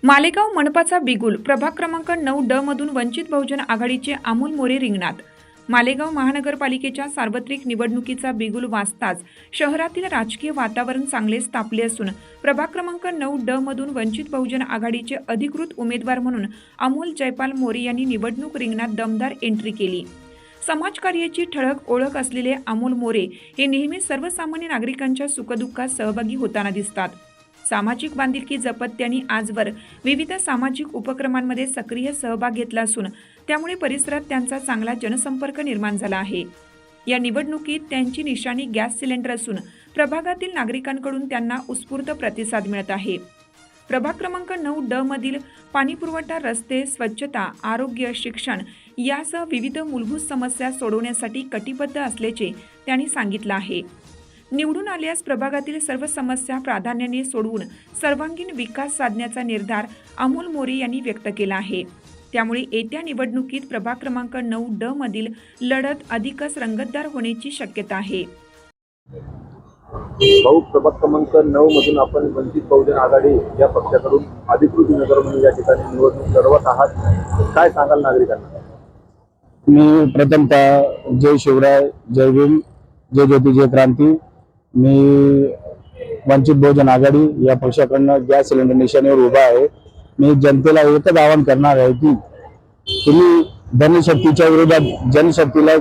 मालेगाव मनपाचा बिगुल प्रभाग क्रमांक 9 मधून वंचित बहुजन आघाडीचे अमोल मोरे रिंगणात। मालेगाव महानगरपालिकेच्या सार्वत्रिक निवडणुकीचा बिगुल वाजताच शहरातील राजकीय वातावरण चांगलेच तापले असून प्रभाग क्रमांक 9 मधून वंचित बहुजन आघाडीचे अधिकृत उमेदवार म्हणून अमोल जयपाल मोरे यांनी निवडणूक रिंगणात दमदार एंट्री केली। समाजकार्याची ठळक ओळख असलेले अमोल मोरे हे नेहमी सर्वसामान्य नागरिकांच्या सुखदुःखात सहभागी होताना दिसतात। सामाजिक बांधिलकी जपत त्यांनी आजवर विविध सामाजिक उपक्रमांमध्ये सक्रिय सहभाग घेतला असून त्यामुळे परिसरात त्यांचा चांगला जनसंपर्क निर्माण झाला आहे। या निवडणुकीत त्यांची निशाणी गॅस सिलेंडर असून प्रभागातील नागरिकांकडून त्यांना उत्स्फूर्त प्रतिसाद मिळत आहे। प्रभाग क्रमांक 9 मधील पाणीपुरवठा, रस्ते, स्वच्छता, आरोग्य, शिक्षण यासह विविध मूलभूत समस्या सोडवण्यासाठी कटिबद्ध असल्याचे त्यांनी सांगितलं आहे। निवडून आल्यास प्रभागातील सर्व समस्या प्राधान्याने सोडवून सर्वांगीण विकास साधण्याचा निर्धार अमोल मोरे यांनी व्यक्त केला आहे। त्यामुळे येत्या निवडणुकीत प्रभाग क्रमांक 9 मधील लढत अधिकच रंगतदार होण्याची शक्यता आहे। भाऊ, प्रभाग क्रमांक 9 मधून आपण वंचित बहुजन आघाडी या पक्षाकडून अधिकृत उमेदवार म्हणून या ठिकाणी निवडणूक लढवत आहात, काय सांगाल नागरिकांना? मी प्रथमतः जय शिवराय, जय भीम, जय ज्योती, जय क्रांती। मी वंचित बहुजन आघाडी या पक्षाकडून गॅस सिलेंडर निशाणीवर उभा आहे। मी जनतेला एकच आवाहन करणार आहे की तुम्ही धनशक्तीच्या विरोधात जनशक्तीला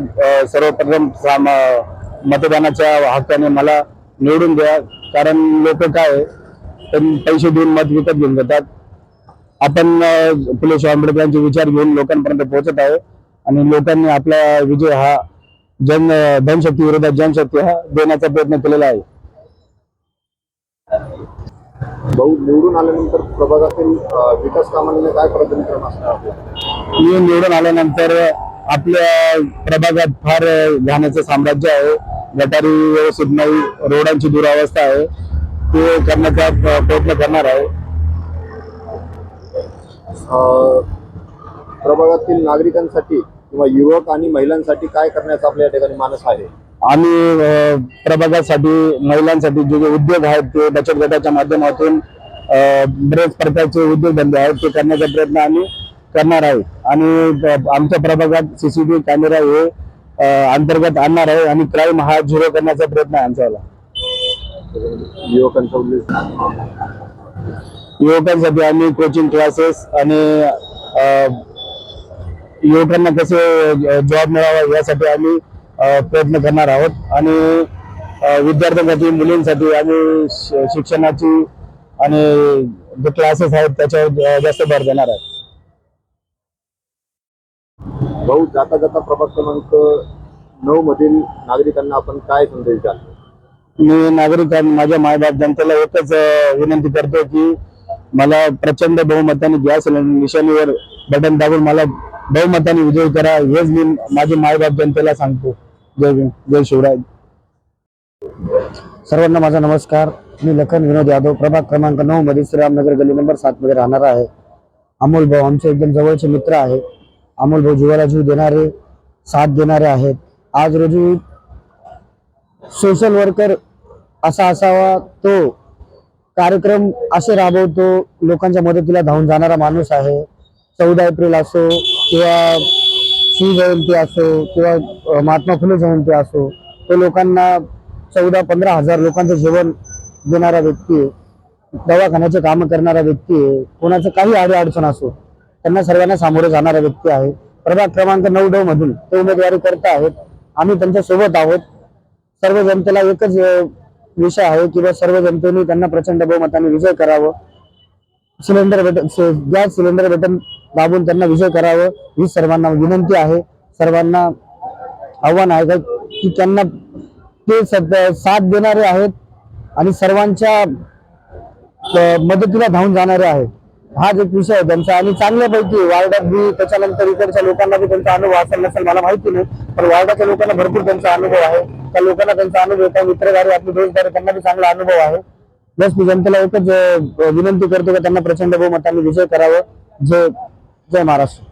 सर्वप्रथम मतदानाच्या हक्काने मला निवडून द्या। कारण लोक काय पैसे देऊन मत विकत घेऊन जातात। आपण फुले शाहू आंबेडकरांचे विचार घेऊन लोकांपर्यंत पोहोचत आहे आणि लोकांनी आपला विजय हा धनशक्ती विरोधात जनशक्ती हा देण्याचा प्रयत्न केलेला आहे। भाऊ, निवडून आल्यानंतर प्रभागातील विकास कामांना काय प्राधान्यक्रम असणार आपल्याला? मी निवडून आल्यानंतर आपल्या प्रभागात फार घाण्याचं साम्राज्य आहे, गटारी व्यवस्थित नाही, रोडांची दुरावस्था आहे, ते करण्याचा प्रयत्न करणार आहे। प्रभागातील नागरिकांसाठी किंवा युवक आणि महिलांसाठी काय करण्याचा आपल्या या ठिकाणी मानस आहे? आम्ही प्रभागासाठी महिलांसाठी जे उद्योग आहेत ते बचत गटाच्या माध्यमातून बरेच प्रकारचे उद्योगधंदे आहेत ते करण्याचा प्रयत्न आम्ही करणार आहोत आणि आमच्या प्रभागात सीसीटीव्ही कॅमेरा हे अंतर्गत आणणार आहे आणि क्राईम हा झिरो करण्याचा प्रयत्न आहे आमचा। युवकांसाठी आम्ही कोचिंग क्लासेस आणि युवकांना कसे जॉब मिळावा यासाठी आम्ही प्रयत्न करणार आहोत आणि विद्यार्थ्यांसाठी, मुलींसाठी आम्ही शिक्षणाची आणि जे क्लासेस आहेत त्याच्यावर जास्त भर देणार आहे। भाऊ, जाता जाता प्रभाग क्रमांक 9 मधील नागरिकांना आपण काय संदेश द्याल? मी नागरिकांना, माझ्या मायबाप जनतेला एकच विनंती करतो की मला प्रचंड बहुमताने गॅस सिलेंडर निशाणीवर बटन दाबून मला बहुमताने विजयी करा, हेच मी माझे मायबाप जनतेला सांगतो। जय भीम, जय शिवराय। सर्वांना माझा नमस्कार। मी लखन विनोद यादव, प्रभाग क्रमांक 9 मध्ये श्रीरामनगर गली नंबर 7 मध्ये राहणार आहे। अमोल भाऊ आमचे एकदम जवळचे मित्र आहे। अमोल भाऊ जीवाला जीव देणारे, साथ देणारे आहेत। आज रोजी सोशल वर्कर असा असावा, तो कार्यक्रम असे राबवतो, लोकांच्या मदतीला धावून जाणारा माणूस आहे। 14 एप्रिल असो किंवा शिवजयंती असो किंवा महात्मा फुले जयंती असो, तो लोकांना 14-15 हजार लोकांचं जेवण देणारा व्यक्ती आहे, दवाखान्याचे काम करणारा व्यक्ती आहे, कोणाचं काही अडचण असो त्यांना सर्वांना सामोरे जाणारा व्यक्ती आहे। प्रभाग क्रमांक 9 मधून ते उमेदवारी करत आहेत, आम्ही त्यांच्या सोबत आहोत। सर्व जनतेला एकच विषय आहे की सर्व जनतेने त्यांना प्रचंड बहुमताने विजय करावं, गॅस सिलेंडर बटन दाबून त्यांना विजय करावं ही सर्वांना विनंती आहे। सर्वांना आव्हान आहे की त्यांना ते साथ देणारे आहेत आणि सर्वांच्या मदतीला धावून जाणारे आहेत, हा एक विषय आहे त्यांचा। आणि चांगल्यापैकी वार्डात बी, त्याच्यानंतर इकडच्या लोकांना बी त्यांचा अनुभव असेल नसेल मला माहिती नाही, पण वार्डाच्या लोकांना भरपूर त्यांचा अनुभव आहे। त्या लोकांना त्यांचा अनुभव, त्या मित्रधारी आपले दोस्तदार त्यांना बी चांगला अनुभव आहे। बस मी जनतेला एकच विनंती करतो की त्यांना प्रचंड बहुमताने विजय करावं। जय महाराष्ट्र।